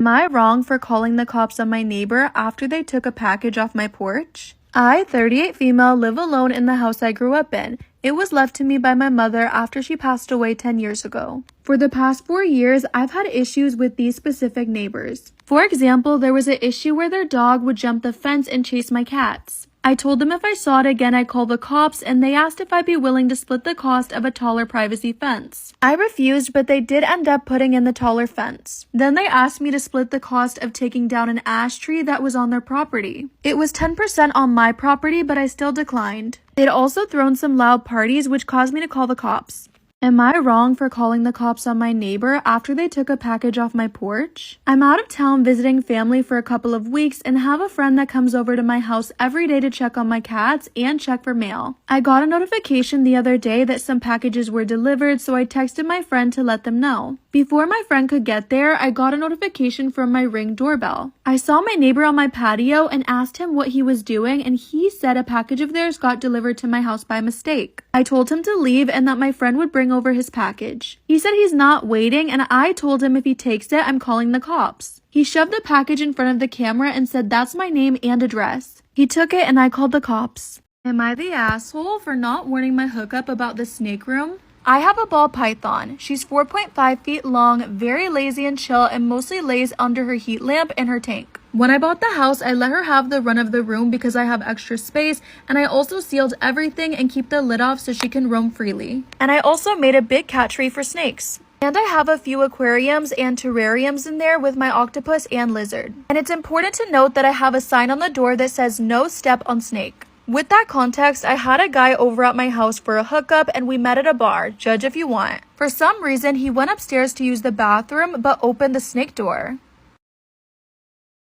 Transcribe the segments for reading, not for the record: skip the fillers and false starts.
Am I wrong for calling the cops on my neighbor after they took a package off my porch? I, 38 female, live alone in the house I grew up in. It was left to me by my mother after she passed away 10 years ago. For the past 4 years, I've had issues with these specific neighbors. For example, there was an issue where their dog would jump the fence and chase my cats. I told them if I saw it again, I'd call the cops, and they asked if I'd be willing to split the cost of a taller privacy fence. I refused, but they did end up putting in the taller fence. Then they asked me to split the cost of taking down an ash tree that was on their property. It was 10% on my property, but I still declined. They'd also thrown some loud parties, which caused me to call the cops. Am I wrong for calling the cops on my neighbor after they took a package off my porch? I'm out of town visiting family for a couple of weeks and have a friend that comes over to my house every day to check on my cats and check for mail. I got a notification the other day that some packages were delivered, so I texted my friend to let them know. Before my friend could get there, I got a notification from my Ring doorbell. I saw my neighbor on my patio and asked him what he was doing, and he said a package of theirs got delivered to my house by mistake. I told him to leave and that my friend would bring over his package. He said he's not waiting, and I told him if he takes it, I'm calling the cops. He shoved the package in front of the camera and said that's my name and address. He took it and I called the cops. Am I the asshole for not warning my hookup about the snake room? I have a ball python. She's 4.5 feet long, very lazy and chill, and mostly lays under her heat lamp in her tank. When I bought the house, I let her have the run of the room because I have extra space, and I also sealed everything and keep the lid off so she can roam freely. And I also made a big cat tree for snakes. And I have a few aquariums and terrariums in there with my octopus and lizard. And it's important to note that I have a sign on the door that says no step on snake. With that context, I had a guy over at my house for a hookup and we met at a bar, judge if you want. For some reason, he went upstairs to use the bathroom but opened the snake door.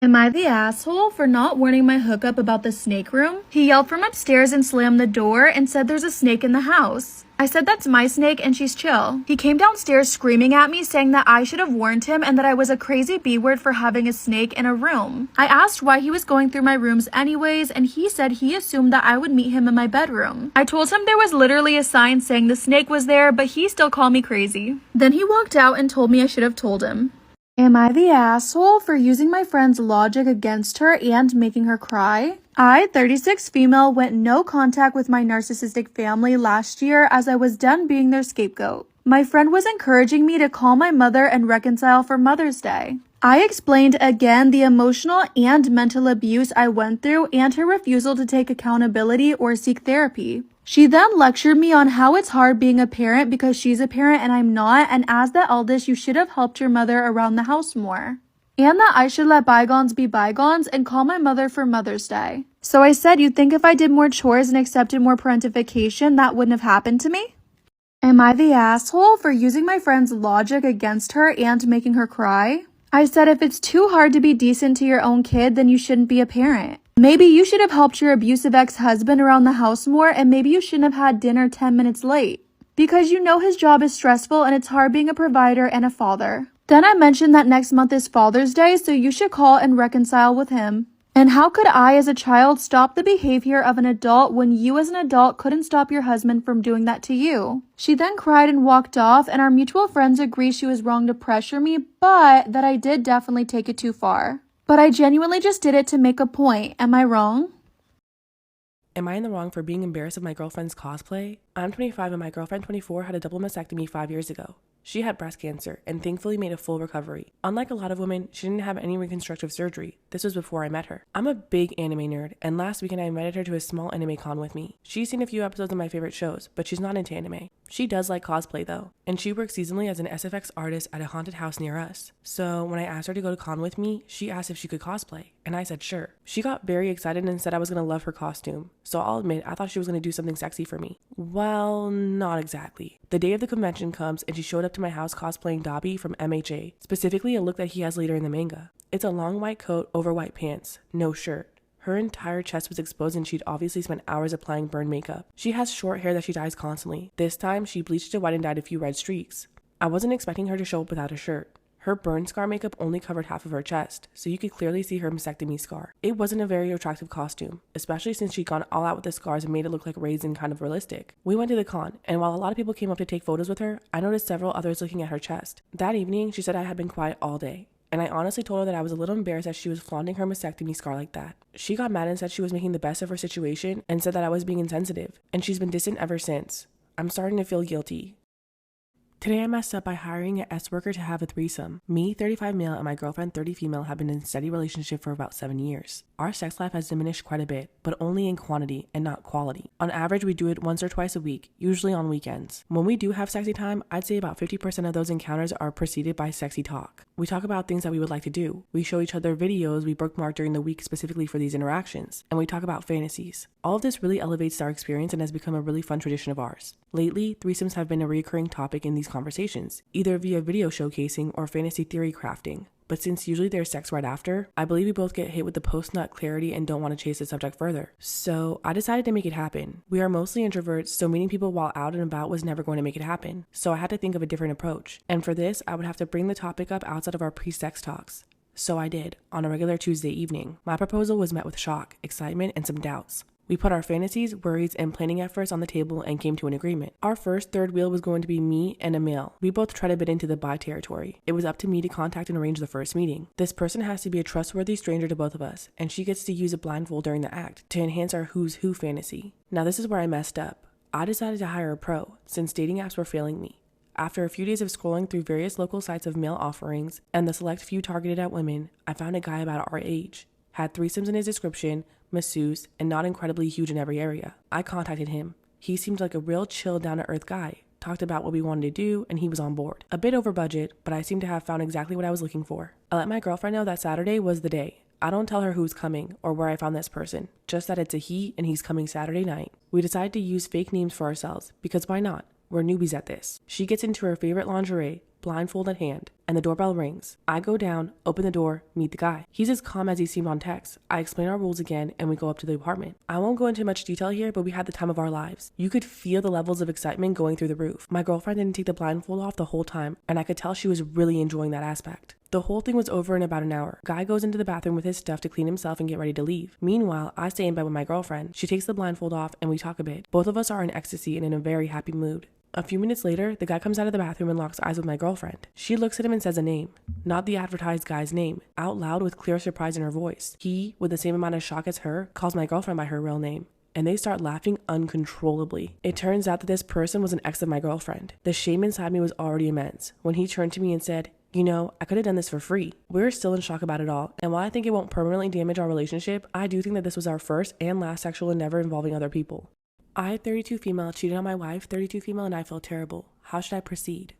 Am I the asshole for not warning my hookup about the snake room? He yelled from upstairs and slammed the door and said there's a snake in the house. I said that's my snake and she's chill. He came downstairs screaming at me saying that I should have warned him and that I was a crazy B-word for having a snake in a room. I asked why he was going through my rooms anyways, and he said he assumed that I would meet him in my bedroom. I told him there was literally a sign saying the snake was there, but he still called me crazy. Then he walked out and told me I should have told him. Am I the asshole for using my friend's logic against her and making her cry? I, 36 female, went no contact with my narcissistic family last year as I was done being their scapegoat. My friend was encouraging me to call my mother and reconcile for Mother's Day. I explained again the emotional and mental abuse I went through and her refusal to take accountability or seek therapy. She then lectured me on how it's hard being a parent because she's a parent and I'm not, and as the eldest, you should have helped your mother around the house more. And that I should let bygones be bygones and call my mother for Mother's Day. So I said, you'd think if I did more chores and accepted more parentification, that wouldn't have happened to me? Am I the asshole for using my friend's logic against her and making her cry? I said if it's too hard to be decent to your own kid, then you shouldn't be a parent. Maybe you should have helped your abusive ex-husband around the house more, and maybe you shouldn't have had dinner 10 minutes late. Because you know his job is stressful and it's hard being a provider and a father. Then I mentioned that next month is Father's Day, so you should call and reconcile with him. And how could I as a child stop the behavior of an adult when you as an adult couldn't stop your husband from doing that to you? She then cried and walked off, and our mutual friends agree she was wrong to pressure me, but that I did definitely take it too far. But I genuinely just did it to make a point. Am I wrong? Am I in the wrong for being embarrassed of my girlfriend's cosplay? I'm 25 and my girlfriend 24 had a double mastectomy 5 years ago. She had breast cancer and thankfully made a full recovery. Unlike a lot of women, she didn't have any reconstructive surgery. This was before I met her. I'm a big anime nerd, and last weekend I invited her to a small anime con with me. She's seen a few episodes of my favorite shows, but she's not into anime. She does like cosplay though, and she works seasonally as an SFX artist at a haunted house near us. So when I asked her to go to con with me, she asked if she could cosplay, and I said sure. She got very excited and said I was gonna love her costume. So I'll admit, I thought she was gonna do something sexy for me. Well, not exactly. The day of the convention comes and she showed up to my house cosplaying Dabi from MHA, specifically a look that he has later in the manga. It's a long white coat over white pants, no shirt. Her entire chest was exposed and she'd obviously spent hours applying burn makeup. She has short hair that she dyes constantly. This time, she bleached it white and dyed a few red streaks. I wasn't expecting her to show up without a shirt. Her burn scar makeup only covered half of her chest, so you could clearly see her mastectomy scar. It wasn't a very attractive costume, especially since she'd gone all out with the scars and made it look like raisin kind of realistic. We went to the con, and while a lot of people came up to take photos with her, I noticed several others looking at her chest. That evening, she said I had been quiet all day. and I honestly told her that I was a little embarrassed that she was flaunting her mastectomy scar like that. She got mad and said she was making the best of her situation and said that I was being insensitive, and she's been distant ever since. I'm starting to feel guilty. Today I messed up by hiring an S worker to have a threesome. Me, 35 male, and my girlfriend, 30 female, have been in a steady relationship for about 7 years. Our sex life has diminished quite a bit, but only in quantity and not quality. On average, we do it once or twice a week, usually on weekends. When we do have sexy time, I'd say about 50% of those encounters are preceded by sexy talk. We talk about things that we would like to do. We show each other videos we bookmarked during the week specifically for these interactions, and we talk about fantasies. All of this really elevates our experience and has become a really fun tradition of ours. Lately, threesomes have been a recurring topic in these conversations, either via video showcasing or fantasy theory crafting. But since usually there's sex right after, I believe we both get hit with the post-nut clarity and don't want to chase the subject further. So I decided to make it happen. We are mostly introverts, so meeting people while out and about was never going to make it happen. So I had to think of a different approach. And for this, I would have to bring the topic up outside of our pre-sex talks. So I did, on a regular Tuesday evening. My proposal was met with shock, excitement, and some doubts. We put our fantasies, worries, and planning efforts on the table and came to an agreement. Our first third wheel was going to be me and a male. We both tried a bit into the bi territory. It was up to me to contact and arrange the first meeting. This person has to be a trustworthy stranger to both of us, and she gets to use a blindfold during the act to enhance our who's who fantasy. Now this is where I messed up. I decided to hire a pro, since dating apps were failing me. After a few days of scrolling through various local sites of male offerings and the select few targeted at women, I found a guy about our age, had threesomes in his description, masseuse, and not incredibly huge in every area. I contacted him. He seemed like a real chill, down-to-earth guy, talked about what we wanted to do, and he was on board. A bit over budget, but I seem to have found exactly what I was looking for. I let my girlfriend know that Saturday was the day. I don't tell her who's coming or where I found this person, just that it's a he and he's coming Saturday night. We decided to use fake names for ourselves, because why not? We're newbies at this. She gets into her favorite lingerie, blindfold at hand, and the doorbell rings. I go down, open the door, meet the guy. He's as calm as he seemed on text. I explain our rules again, and we go up to the apartment. I won't go into much detail here, but we had the time of our lives. You could feel the levels of excitement going through the roof. My girlfriend didn't take the blindfold off the whole time, and I could tell she was really enjoying that aspect. The whole thing was over in about an hour. Guy goes into the bathroom with his stuff to clean himself and get ready to leave. Meanwhile, I stay in bed with my girlfriend. She takes the blindfold off, and we talk a bit. Both of us are in ecstasy and in a very happy mood. A few minutes later, the guy comes out of the bathroom and locks eyes with my girlfriend. She looks at him and says a name, not the advertised guy's name, out loud with clear surprise in her voice. He, with the same amount of shock as her, calls my girlfriend by her real name, and they start laughing uncontrollably. It turns out that this person was an ex of my girlfriend. The shame inside me was already immense when he turned to me and said, "You know, I could have done this for free." We're still in shock about it all, and while I think it won't permanently damage our relationship, I do think that this was our first and last sexual endeavor involving other people. I, 32 female, cheated on my wife, 32 female, and I feel terrible. How should I proceed?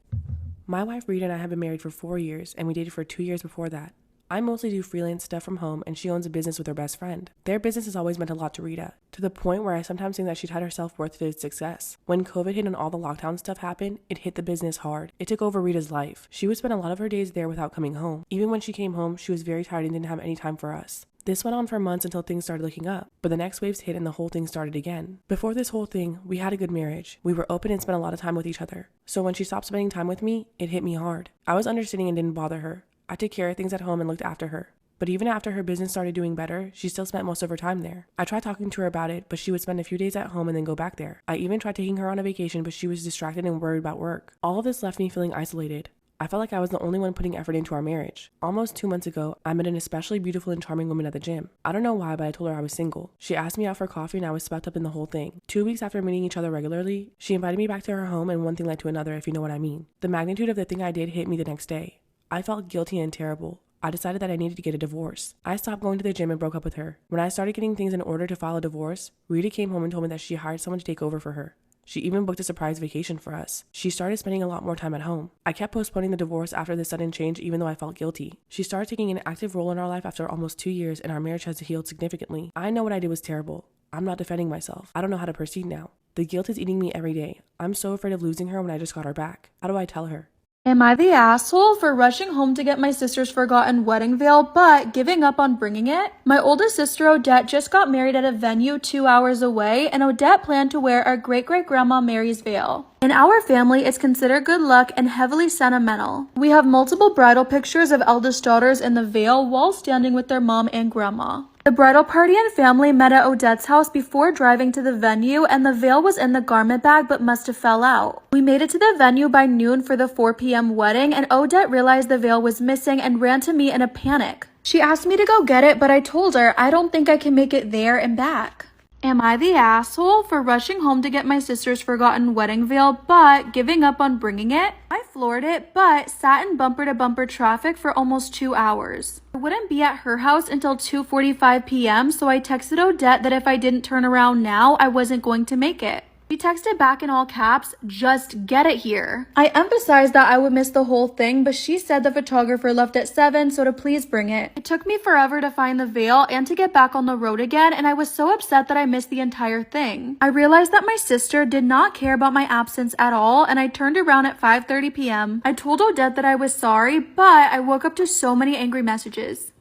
My wife, Rita, and I have been married for 4 years, and we dated for 2 years before that. I mostly do freelance stuff from home, and she owns a business with her best friend. Their business has always meant a lot to Rita, to the point where I sometimes think that she tied her self-worth to its success. When COVID hit and all the lockdown stuff happened, it hit the business hard. It took over Rita's life. She would spend a lot of her days there without coming home. Even when she came home, she was very tired and didn't have any time for us. This went on for months until things started looking up, but the next waves hit and the whole thing started again. Before this whole thing, we had a good marriage. We were open and spent a lot of time with each other. So when she stopped spending time with me, it hit me hard. I was understanding and didn't bother her. I took care of things at home and looked after her. But even after her business started doing better, she still spent most of her time there. I tried talking to her about it, but she would spend a few days at home and then go back there. I even tried taking her on a vacation, but she was distracted and worried about work. All of this left me feeling isolated. I felt like I was the only one putting effort into our marriage. Almost 2 months ago, I met an especially beautiful and charming woman at the gym. I don't know why, but I told her I was single. She asked me out for coffee and I was swept up in the whole thing. 2 weeks after meeting each other regularly, she invited me back to her home and one thing led to another, if you know what I mean. The magnitude of the thing I did hit me the next day. I felt guilty and terrible. I decided that I needed to get a divorce. I stopped going to the gym and broke up with her. When I started getting things in order to file a divorce, Rita came home and told me that she hired someone to take over for her. She even booked a surprise vacation for us. She started spending a lot more time at home. I kept postponing the divorce after this sudden change even though I felt guilty. She started taking an active role in our life after almost 2 years and our marriage has healed significantly. I know what I did was terrible. I'm not defending myself. I don't know how to proceed now. The guilt is eating me every day. I'm so afraid of losing her when I just got her back. How do I tell her? Am I the asshole for rushing home to get my sister's forgotten wedding veil but giving up on bringing it? My oldest sister Odette just got married at a venue 2 hours away, and Odette planned to wear our great-great-grandma Mary's veil. In our family, it's considered good luck and heavily sentimental. We have multiple bridal pictures of eldest daughters in the veil while standing with their mom and grandma. The bridal party and family met at Odette's house before driving to the venue, and the veil was in the garment bag but must have fell out. We made it to the venue by noon for the 4 p.m. wedding, and Odette realized the veil was missing and ran to me in a panic. She asked me to go get it, but I told her I don't think I can make it there and back. Am I the asshole for rushing home to get my sister's forgotten wedding veil but giving up on bringing it? I floored it but sat in bumper-to-bumper traffic for almost 2 hours. I wouldn't be at her house until 2:45 p.m. so I texted Odette that if I didn't turn around now, I wasn't going to make it. She texted back in all caps, "Just get it here." I emphasized that I would miss the whole thing, but she said the photographer left at 7, so to please bring it. It took me forever to find the veil and to get back on the road again, and I was so upset that I missed the entire thing. I realized that my sister did not care about my absence at all, and I turned around at 5:30 p.m. I told Odette that I was sorry, but I woke up to so many angry messages.